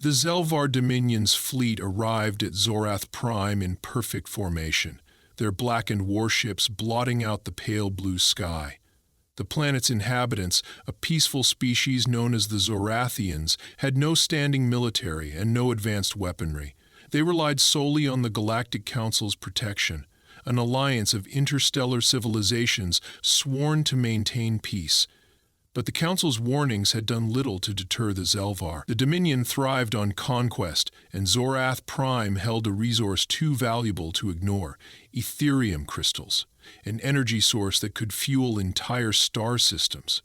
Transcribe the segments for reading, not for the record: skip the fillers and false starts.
The Zelvar Dominion's fleet arrived at Zorath Prime in perfect formation, their blackened warships blotting out the pale blue sky. The planet's inhabitants, a peaceful species known as the Zorathians, had no standing military and no advanced weaponry. They relied solely on the Galactic Council's protection, an alliance of interstellar civilizations sworn to maintain peace. But the Council's warnings had done little to deter the Zelvar. The Dominion thrived on conquest, and Zorath Prime held a resource too valuable to ignore: Etherium crystals, an energy source that could fuel entire star systems.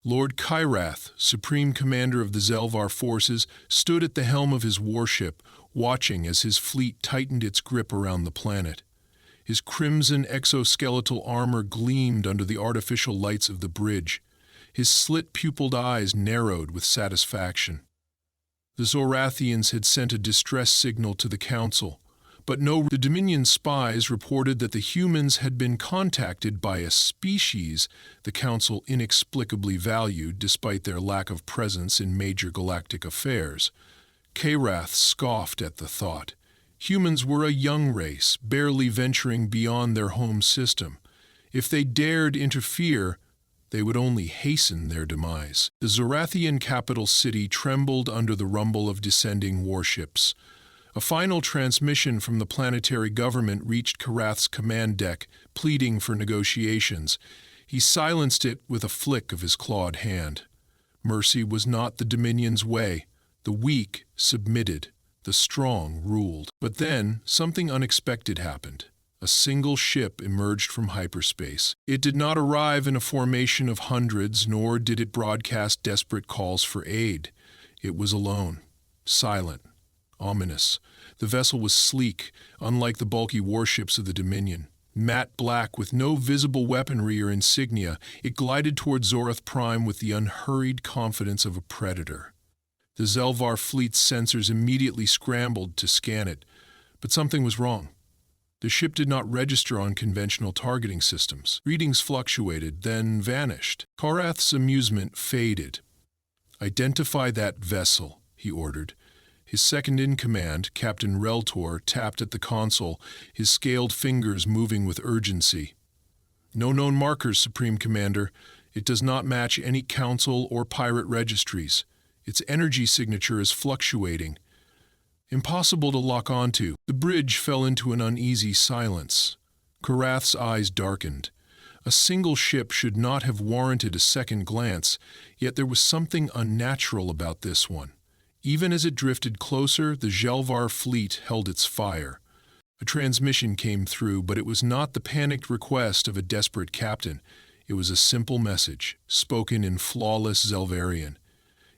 Lord Kyrath, Supreme Commander of the Zelvar forces, stood at the helm of his warship, watching as his fleet tightened its grip around the planet. His crimson exoskeletal armor gleamed under the artificial lights of the bridge. His slit-pupiled eyes narrowed with satisfaction. The Zorathians had sent a distress signal to the Council, but the Dominion spies reported that the humans had been contacted by a species the Council inexplicably valued despite their lack of presence in major galactic affairs. Kyrath scoffed at the thought. Humans were a young race, barely venturing beyond their home system. If they dared interfere, they would only hasten their demise. The Zorathian capital city trembled under the rumble of descending warships. A final transmission from the planetary government reached Kyrath's command deck, pleading for negotiations. He silenced it with a flick of his clawed hand. Mercy was not the Dominion's way. The weak submitted. The strong ruled. But then, something unexpected happened. A single ship emerged from hyperspace. It did not arrive in a formation of hundreds, nor did it broadcast desperate calls for aid. It was alone, silent, ominous. The vessel was sleek, unlike the bulky warships of the Dominion. Matte black with no visible weaponry or insignia, it glided toward Zorath Prime with the unhurried confidence of a predator. The Zelvar fleet's sensors immediately scrambled to scan it, but something was wrong. The ship did not register on conventional targeting systems. Readings fluctuated, then vanished. Kyrath's amusement faded. "Identify that vessel," he ordered. His second-in-command, Captain Reltor, tapped at the console, his scaled fingers moving with urgency. "No known markers, Supreme Commander. It does not match any Council or pirate registries. Its energy signature is fluctuating. Impossible to lock onto." The bridge fell into an uneasy silence. Kyrath's eyes darkened. A single ship should not have warranted a second glance, yet there was something unnatural about this one. Even as it drifted closer, the Zelvar fleet held its fire. A transmission came through, but it was not the panicked request of a desperate captain. It was a simple message, spoken in flawless Zelvarian.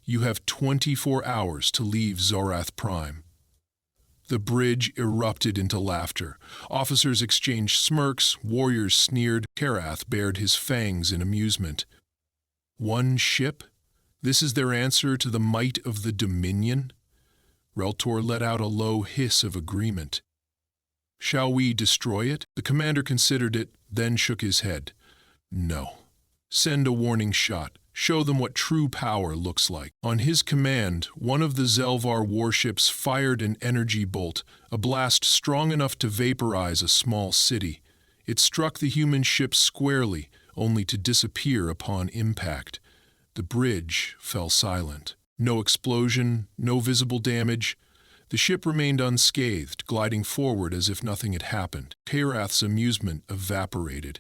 "You have 24 hours to leave Zorath Prime." The bridge erupted into laughter. Officers exchanged smirks, warriors sneered. Kyrath bared his fangs in amusement. One ship? This is their answer to the might of the Dominion? Reltor let out a low hiss of agreement. "Shall we destroy it?" The commander considered it, then shook his head. "No. Send a warning shot. Show them what true power looks like." On his command, one of the Zelvar warships fired an energy bolt, a blast strong enough to vaporize a small city. It struck the human ship squarely, only to disappear upon impact. The bridge fell silent. No explosion, no visible damage. The ship remained unscathed, gliding forward as if nothing had happened. Kyrath's amusement evaporated.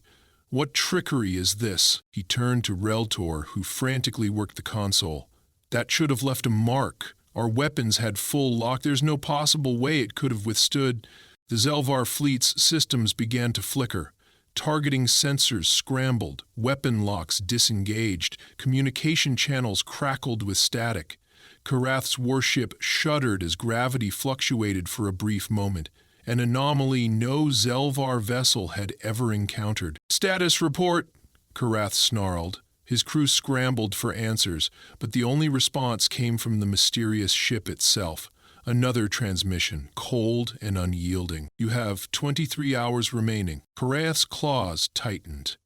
"What trickery is this?" He turned to Reltor, who frantically worked the console. "That should have left a mark. Our weapons had full lock. There's no possible way it could have withstood." The Zelvar fleet's systems began to flicker. Targeting sensors scrambled, weapon locks disengaged, communication channels crackled with static. Kyrath's warship shuddered as gravity fluctuated for a brief moment, an anomaly no Zelvar vessel had ever encountered. "Status report," Kyrath snarled. His crew scrambled for answers, but the only response came from the mysterious ship itself. Another transmission, cold and unyielding. "You have 23 hours remaining." Kyrath's claws tightened.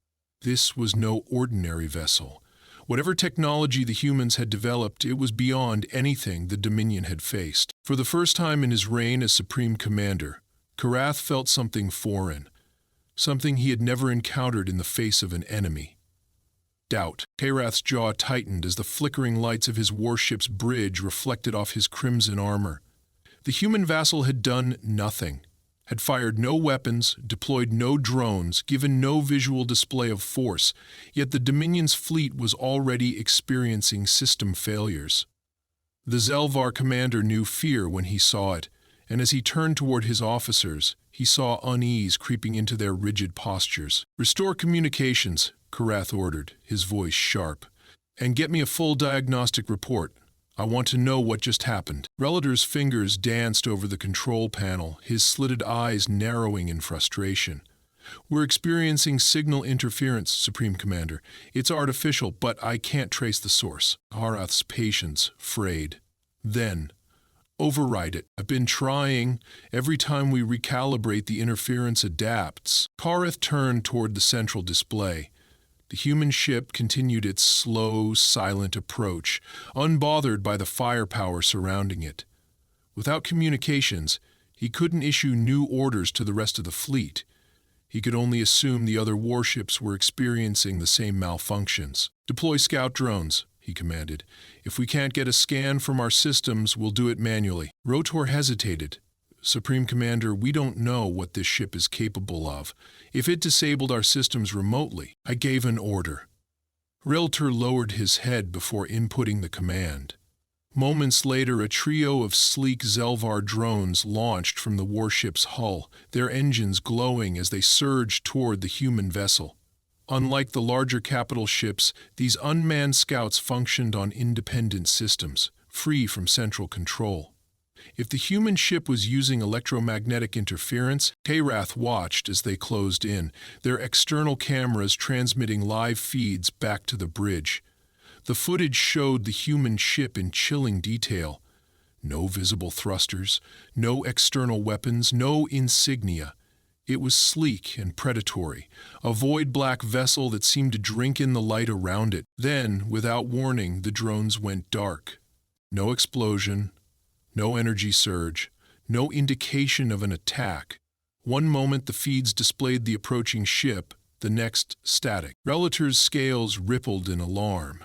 This was no ordinary vessel. Whatever technology the humans had developed, it was beyond anything the Dominion had faced. For the first time in his reign as Supreme Commander, Karath felt something foreign, something he had never encountered in the face of an enemy. Doubt. Karath's jaw tightened as the flickering lights of his warship's bridge reflected off his crimson armor. The human vassal had done nothing, had fired no weapons, deployed no drones, given no visual display of force, yet the Dominion's fleet was already experiencing system failures. The Zelvar commander knew fear when he saw it, and as he turned toward his officers, he saw unease creeping into their rigid postures. "Restore communications," Karath ordered, his voice sharp, "and get me a full diagnostic report. I want to know what just happened." Relator's fingers danced over the control panel, his slitted eyes narrowing in frustration. "We're experiencing signal interference, Supreme Commander. It's artificial, but I can't trace the source." Karath's patience frayed. Then, "Override it. I've been trying. Every time we recalibrate, the interference adapts." Karath turned toward the central display. The human ship continued its slow, silent approach, unbothered by the firepower surrounding it. Without communications, he couldn't issue new orders to the rest of the fleet. He could only assume the other warships were experiencing the same malfunctions. "Deploy scout drones," he commanded. "If we can't get a scan from our systems, we'll do it manually." Rotor hesitated. "Supreme Commander, we don't know what this ship is capable of. If it disabled our systems remotely." "I gave an order." Rilter lowered his head before inputting the command. Moments later, a trio of sleek Zelvar drones launched from the warship's hull, their engines glowing as they surged toward the human vessel. Unlike the larger capital ships, these unmanned scouts functioned on independent systems, free from central control. If the human ship was using electromagnetic interference, Karath watched as they closed in, their external cameras transmitting live feeds back to the bridge. The footage showed the human ship in chilling detail. No visible thrusters, no external weapons, no insignia. It was sleek and predatory, a void-black vessel that seemed to drink in the light around it. Then, without warning, the drones went dark. No explosion, no energy surge, no indication of an attack. One moment the feeds displayed the approaching ship, the next static. Relator's scales rippled in alarm.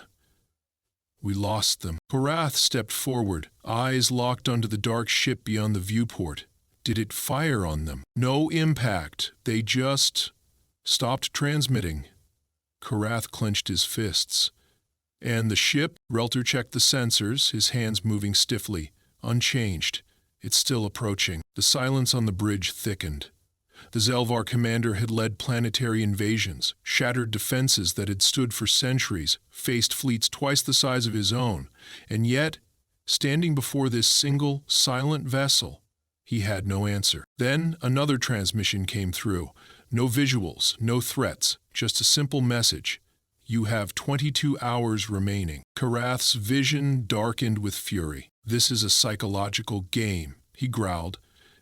"We lost them." Karath stepped forward, eyes locked onto the dark ship beyond the viewport. "Did it fire on them?" "No impact. They just stopped transmitting." Karath clenched his fists. "And the ship?" Relter checked the sensors, his hands moving stiffly. "Unchanged. It's still approaching." The silence on the bridge thickened. The Zelvar commander had led planetary invasions, shattered defenses that had stood for centuries, faced fleets twice the size of his own, and yet, standing before this single, silent vessel, he had no answer. Then another transmission came through. No visuals, no threats, just a simple message. "You have 22 hours remaining." Karath's vision darkened with fury. "This is a psychological game," he growled.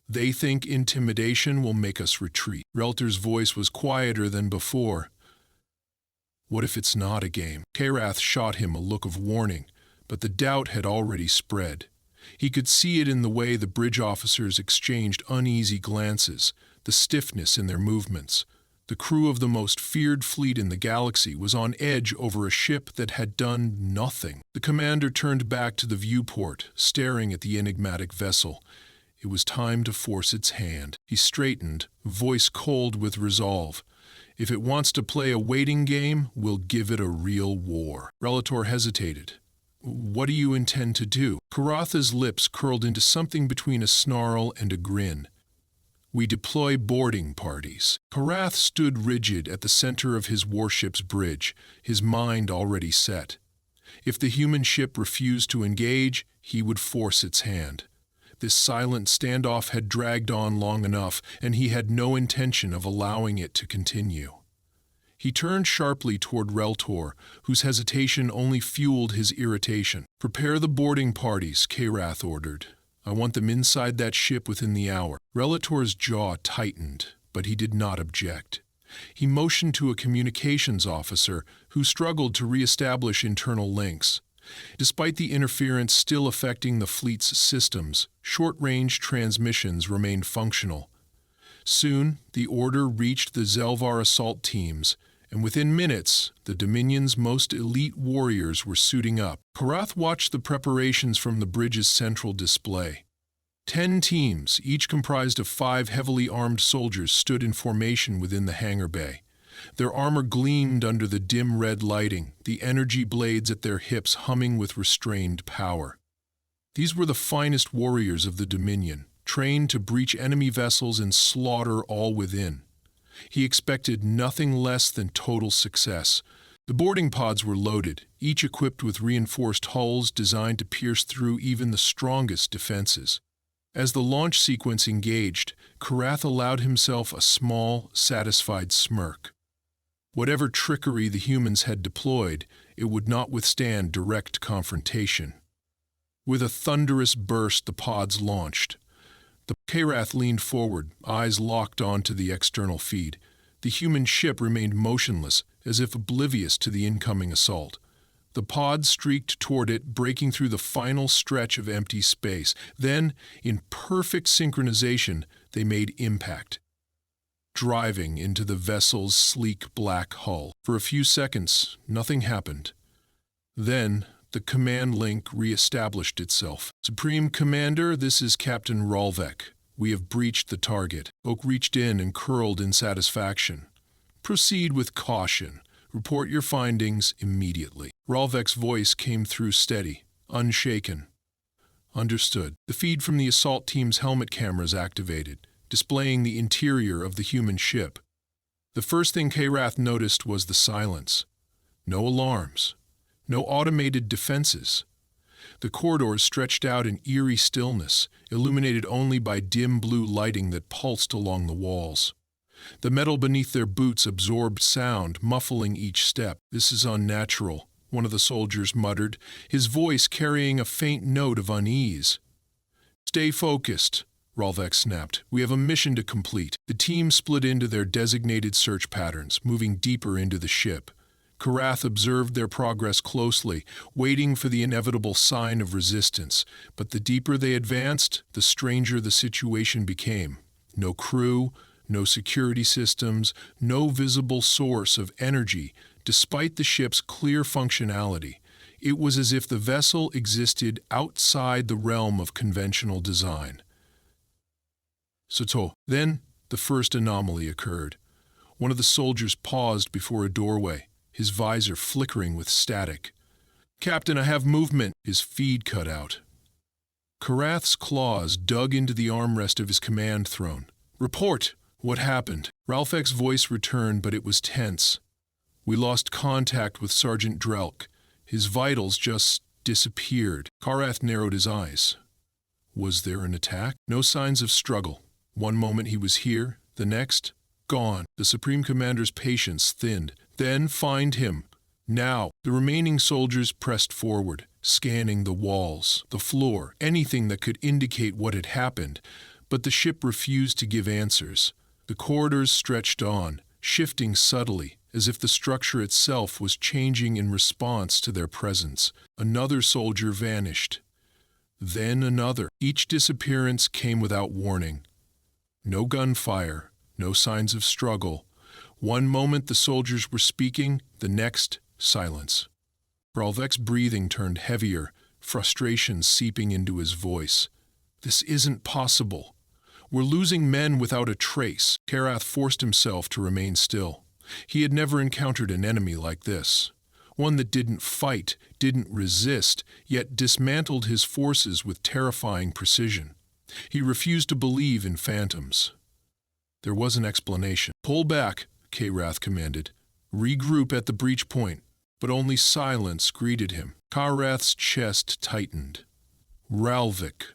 "They think intimidation will make us retreat." Relter's voice was quieter than before. "What if it's not a game?" Karath shot him a look of warning, but the doubt had already spread. He could see it in the way the bridge officers exchanged uneasy glances, the stiffness in their movements. The crew of the most feared fleet in the galaxy was on edge over a ship that had done nothing. The commander turned back to the viewport, staring at the enigmatic vessel. It was time to force its hand. He straightened, voice cold with resolve. "If it wants to play a waiting game, we'll give it a real war." Relator hesitated. "What do you intend to do?" Karatha's lips curled into something between a snarl and a grin. "We deploy boarding parties." Karath stood rigid at the center of his warship's bridge, his mind already set. If the human ship refused to engage, he would force its hand. This silent standoff had dragged on long enough, and he had no intention of allowing it to continue. He turned sharply toward Reltor, whose hesitation only fueled his irritation. "Prepare the boarding parties," Karath ordered. "I want them inside that ship within the hour." Relator's jaw tightened, but he did not object. He motioned to a communications officer who struggled to re-establish internal links. Despite the interference still affecting the fleet's systems, short-range transmissions remained functional. Soon, the order reached the Zelvar assault teams, and within minutes, the Dominion's most elite warriors were suiting up. Karath watched the preparations from the bridge's central display. 10 teams, each comprised of 5 heavily armed soldiers, stood in formation within the hangar bay. Their armor gleamed under the dim red lighting, the energy blades at their hips humming with restrained power. These were the finest warriors of the Dominion, trained to breach enemy vessels and slaughter all within. He expected nothing less than total success. The boarding pods were loaded, each equipped with reinforced hulls designed to pierce through even the strongest defenses. As the launch sequence engaged, Karath allowed himself a small, satisfied smirk. Whatever trickery the humans had deployed, it would not withstand direct confrontation. With a thunderous burst, the pods launched. The Karath leaned forward, eyes locked onto the external feed. The human ship remained motionless, as if oblivious to the incoming assault. The pods streaked toward it, breaking through the final stretch of empty space. Then, in perfect synchronization, they made impact, driving into the vessel's sleek black hull. For a few seconds, nothing happened. Then, the command link re-established itself. "Supreme Commander, this is Captain Ralvek. We have breached the target." Oak reached in and curled in satisfaction. "Proceed with caution. Report your findings immediately." Ralvek's voice came through steady, unshaken. "Understood." The feed from the assault team's helmet cameras activated, displaying the interior of the human ship. The first thing Karath noticed was the silence. No alarms. No automated defenses. The corridors stretched out in eerie stillness, illuminated only by dim blue lighting that pulsed along the walls. The metal beneath their boots absorbed sound, muffling each step. "This is unnatural," one of the soldiers muttered, his voice carrying a faint note of unease. "Stay focused," Ralvek snapped. "We have a mission to complete." The team split into their designated search patterns, moving deeper into the ship. Karath observed their progress closely, waiting for the inevitable sign of resistance. But the deeper they advanced, the stranger the situation became. No crew, no security systems, no visible source of energy, despite the ship's clear functionality. It was as if the vessel existed outside the realm of conventional design. Then, the first anomaly occurred. One of the soldiers paused before a doorway, his visor flickering with static. "Captain, I have movement." His feed cut out. Karath's claws dug into the armrest of his command throne. "Report!" "What happened?" Ralvek's voice returned, but it was tense. "We lost contact with Sergeant Drelk. His vitals just disappeared." Karath narrowed his eyes. Was there an attack? No signs of struggle. One moment he was here, the next, gone. The Supreme Commander's patience thinned. "Then find him. Now." The remaining soldiers pressed forward, scanning the walls, the floor, anything that could indicate what had happened, but the ship refused to give answers. The corridors stretched on, shifting subtly, as if the structure itself was changing in response to their presence. Another soldier vanished. Then another. Each disappearance came without warning. No gunfire, no signs of struggle. One moment the soldiers were speaking, the next, silence. Ralvek's breathing turned heavier, frustration seeping into his voice. "This isn't possible. We're losing men without a trace." Karath forced himself to remain still. He had never encountered an enemy like this. One that didn't fight, didn't resist, yet dismantled his forces with terrifying precision. He refused to believe in phantoms. There was an explanation. "Pull back," Karath commanded. "Regroup at the breach point." But only silence greeted him. Karath's chest tightened. "Ralvek,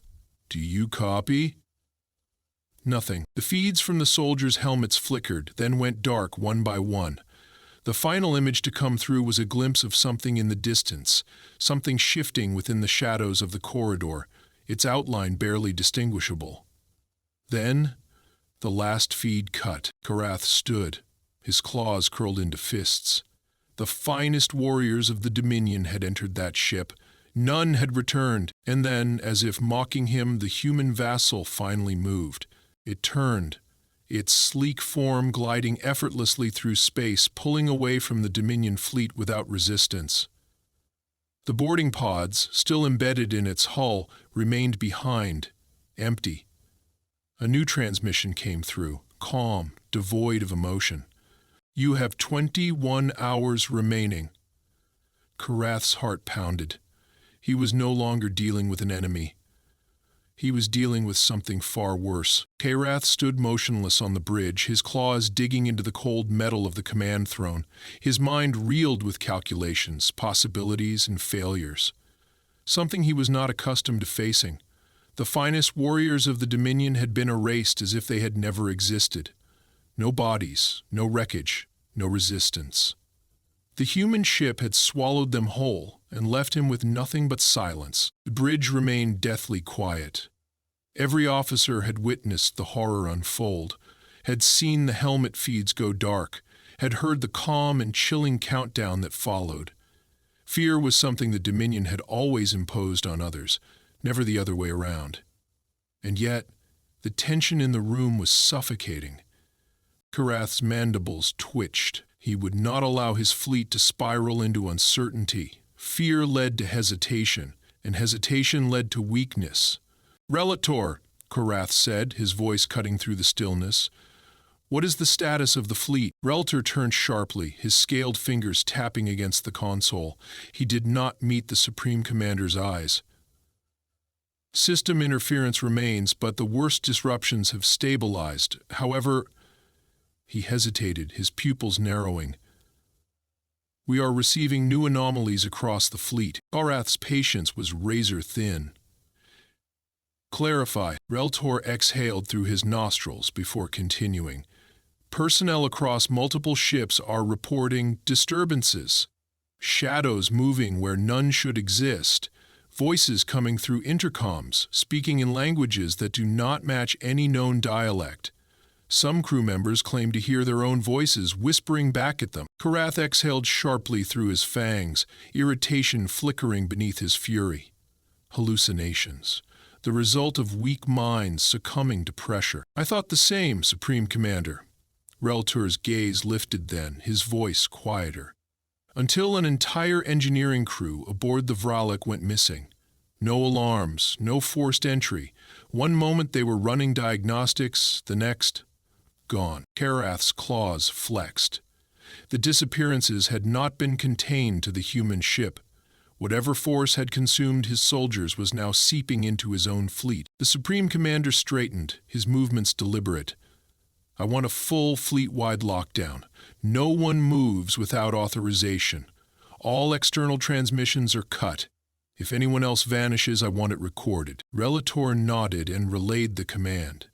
do you copy?" Nothing. The feeds from the soldiers' helmets flickered, then went dark one by one. The final image to come through was a glimpse of something in the distance, something shifting within the shadows of the corridor, its outline barely distinguishable. Then, the last feed cut. Karath stood, his claws curled into fists. The finest warriors of the Dominion had entered that ship. None had returned, and then, as if mocking him, the human vassal finally moved. It turned, its sleek form gliding effortlessly through space, pulling away from the Dominion fleet without resistance. The boarding pods, still embedded in its hull, remained behind, empty. A new transmission came through, calm, devoid of emotion. "You have 21 hours remaining." Karath's heart pounded. He was no longer dealing with an enemy. He was dealing with something far worse. Karath stood motionless on the bridge, his claws digging into the cold metal of the command throne. His mind reeled with calculations, possibilities, and failures. Something he was not accustomed to facing. The finest warriors of the Dominion had been erased as if they had never existed. No bodies, no wreckage, no resistance. The human ship had swallowed them whole and left him with nothing but silence. The bridge remained deathly quiet. Every officer had witnessed the horror unfold, had seen the helmet feeds go dark, had heard the calm and chilling countdown that followed. Fear was something the Dominion had always imposed on others, never the other way around. And yet, the tension in the room was suffocating. Karath's mandibles twitched. He would not allow his fleet to spiral into uncertainty. Fear led to hesitation, and hesitation led to weakness. "Relator," Karath said, his voice cutting through the stillness. "What is the status of the fleet?" Relator turned sharply, his scaled fingers tapping against the console. He did not meet the Supreme Commander's eyes. "System interference remains, but the worst disruptions have stabilized. However—" He hesitated, his pupils narrowing. "We are receiving new anomalies across the fleet." Karath's patience was razor thin. "Clarify." Relator exhaled through his nostrils before continuing. "Personnel across multiple ships are reporting disturbances. Shadows moving where none should exist. Voices coming through intercoms, speaking in languages that do not match any known dialect. Some crew members claim to hear their own voices whispering back at them." Karath exhaled sharply through his fangs, irritation flickering beneath his fury. Hallucinations. The result of weak minds succumbing to pressure. "I thought the same, Supreme Commander." Relator's gaze lifted then, his voice quieter. "Until an entire engineering crew aboard the Vralik went missing. No alarms, no forced entry. One moment they were running diagnostics, the next, gone." Karath's claws flexed. The disappearances had not been contained to the human ship. Whatever force had consumed his soldiers was now seeping into his own fleet. The Supreme Commander straightened, his movements deliberate. "I want a full fleet-wide lockdown. No one moves without authorization. All external transmissions are cut. If anyone else vanishes, I want it recorded." Relator nodded and relayed the command.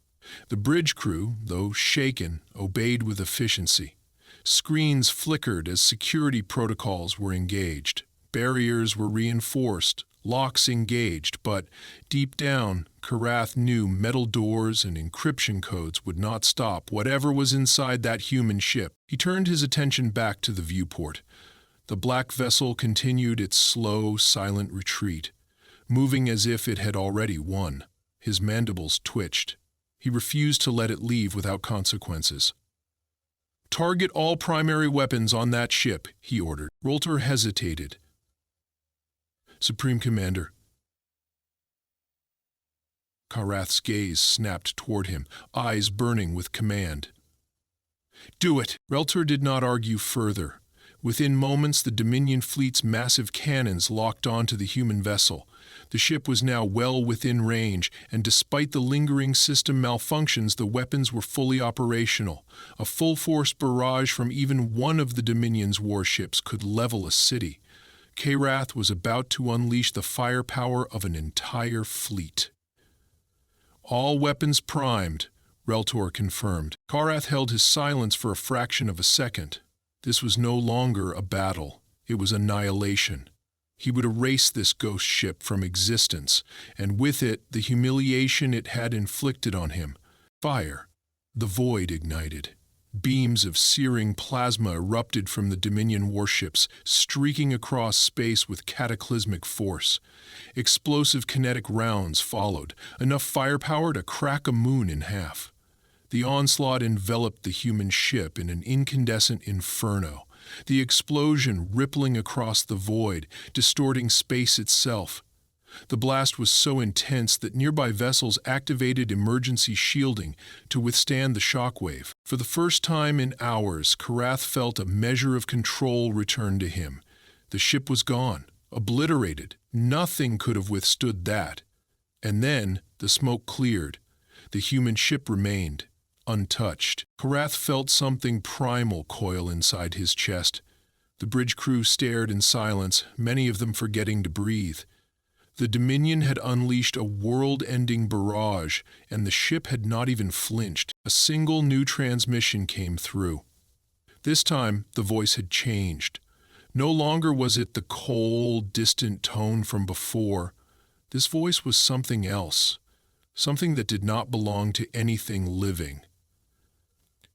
The bridge crew, though shaken, obeyed with efficiency. Screens flickered as security protocols were engaged. Barriers were reinforced, locks engaged, but deep down, Karath knew metal doors and encryption codes would not stop whatever was inside that human ship. He turned his attention back to the viewport. The black vessel continued its slow, silent retreat, moving as if it had already won. His mandibles twitched. He refused to let it leave without consequences. "Target all primary weapons on that ship," he ordered. Relator hesitated. "Supreme Commander." Karath's gaze snapped toward him, eyes burning with command. "Do it!" Relator did not argue further. Within moments, the Dominion fleet's massive cannons locked onto the human vessel. The ship was now well within range, and despite the lingering system malfunctions, the weapons were fully operational. A full-force barrage from even one of the Dominion's warships could level a city. Karath was about to unleash the firepower of an entire fleet. "All weapons primed," Relator confirmed. Karath held his silence for a fraction of a second. This was no longer a battle. It was annihilation. He would erase this ghost ship from existence, and with it the humiliation it had inflicted on him. Fire. The void ignited. Beams of searing plasma erupted from the Dominion warships, streaking across space with cataclysmic force. Explosive kinetic rounds followed, enough firepower to crack a moon in half. The onslaught enveloped the human ship in an incandescent inferno, the explosion rippling across the void, distorting space itself. The blast was so intense that nearby vessels activated emergency shielding to withstand the shockwave. For the first time in hours, Karath felt a measure of control return to him. The ship was gone, obliterated. Nothing could have withstood that. And then the smoke cleared. The human ship remained, untouched. Karath felt something primal coil inside his chest. The bridge crew stared in silence, many of them forgetting to breathe. The Dominion had unleashed a world-ending barrage, and the ship had not even flinched. A single new transmission came through. This time, the voice had changed. No longer was it the cold, distant tone from before. This voice was something else, something that did not belong to anything living.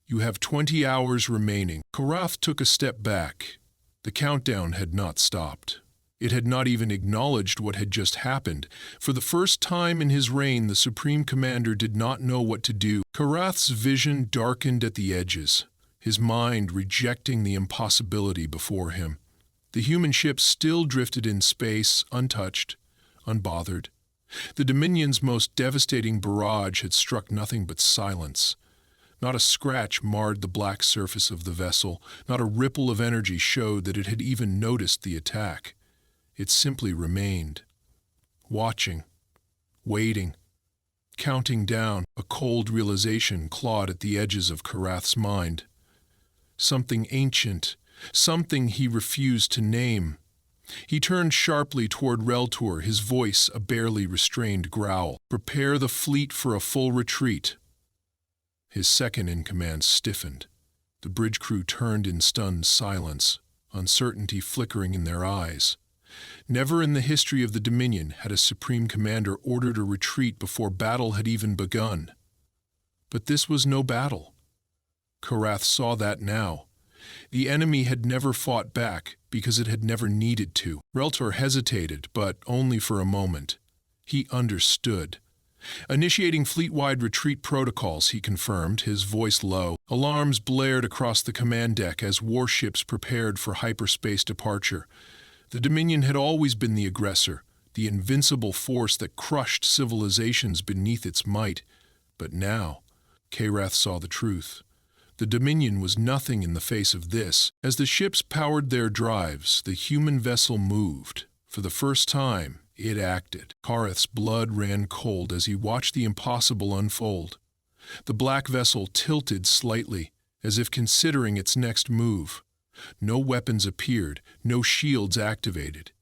"You have 20 hours remaining." Karath took a step back. The countdown had not stopped. It had not even acknowledged what had just happened. For the first time in his reign, the Supreme Commander did not know what to do. Karath's vision darkened at the edges, his mind rejecting the impossibility before him. The human ship still drifted in space, untouched, unbothered. The Dominion's most devastating barrage had struck nothing but silence. Not a scratch marred the black surface of the vessel, not a ripple of energy showed that it had even noticed the attack. It simply remained, watching, waiting, counting down. A cold realization clawed at the edges of Karath's mind. Something ancient, something he refused to name. He turned sharply toward Reltor, his voice a barely restrained growl. "Prepare the fleet for a full retreat." His second-in-command stiffened. The bridge crew turned in stunned silence, uncertainty flickering in their eyes. Never in the history of the Dominion had a Supreme Commander ordered a retreat before battle had even begun. But this was no battle. Karath saw that now. The enemy had never fought back because it had never needed to. Reltor hesitated, but only for a moment. He understood. Initiating fleet-wide retreat protocols, he confirmed, his voice low. Alarms blared across the command deck as warships prepared for hyperspace departure. The Dominion had always been the aggressor, the invincible force that crushed civilizations beneath its might. But now, Karath saw the truth. The Dominion was nothing in the face of this. As the ships powered their drives, the human vessel moved. For the first time, it acted. Karath's blood ran cold as he watched the impossible unfold. The black vessel tilted slightly, as if considering its next move. No weapons appeared, no shields activated.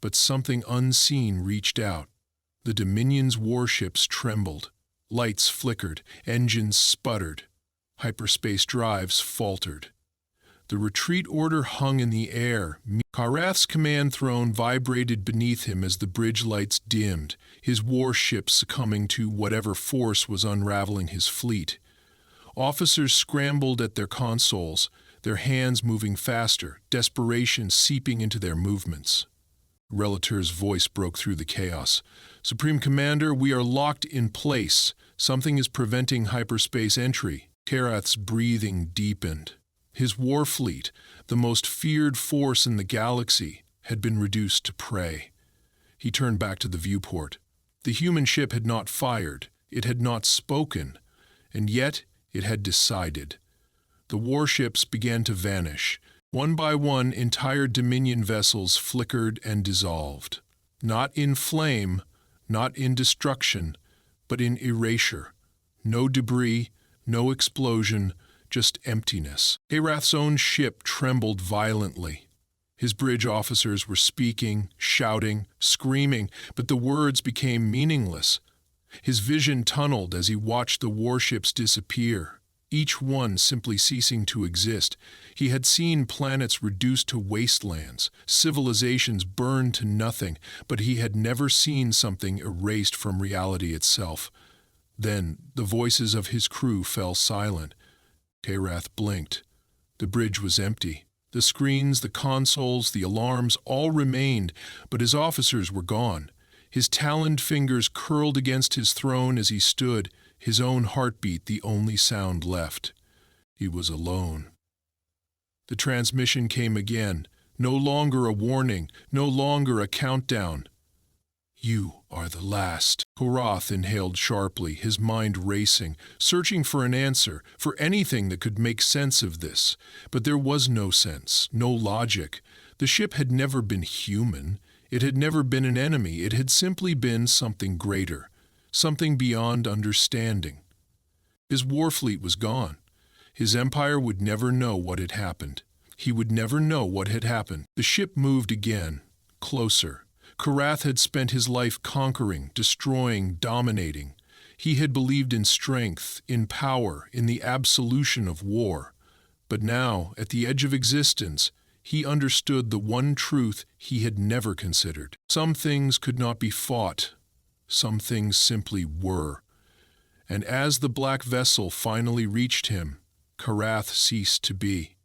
But something unseen reached out. The Dominion's warships trembled. Lights flickered, engines sputtered. Hyperspace drives faltered. The retreat order hung in the air. Karath's command throne vibrated beneath him as the bridge lights dimmed, his warships succumbing to whatever force was unraveling his fleet. Officers scrambled at their consoles, their hands moving faster, desperation seeping into their movements. Relator's voice broke through the chaos. "Supreme Commander, we are locked in place. Something is preventing hyperspace entry." Karath's breathing deepened. His war fleet, the most feared force in the galaxy, had been reduced to prey. He turned back to the viewport. The human ship had not fired, it had not spoken, and yet it had decided. The warships began to vanish. One by one, entire Dominion vessels flickered and dissolved. Not in flame, not in destruction, but in erasure. No debris, no explosion, just emptiness. Karath's own ship trembled violently. His bridge officers were speaking, shouting, screaming, but the words became meaningless. His vision tunneled as he watched the warships disappear, each one simply ceasing to exist. He had seen planets reduced to wastelands, civilizations burned to nothing, but he had never seen something erased from reality itself. Then the voices of his crew fell silent. Karath blinked. The bridge was empty. The screens, the consoles, the alarms all remained, but his officers were gone. His taloned fingers curled against his throne as he stood, his own heartbeat the only sound left. He was alone. The transmission came again, no longer a warning, no longer a countdown. "You are the last." Korath inhaled sharply, his mind racing, searching for an answer, for anything that could make sense of this. But there was no sense, no logic. The ship had never been human. It had never been an enemy. It had simply been something greater, something beyond understanding. His war fleet was gone. His empire would never know what had happened. He would never know what had happened. The ship moved again, closer. Korath had spent his life conquering, destroying, dominating. He had believed in strength, in power, in the absolution of war. But now, at the edge of existence, he understood the one truth he had never considered. Some things could not be fought. Some things simply were. And as the black vessel finally reached him, Korath ceased to be.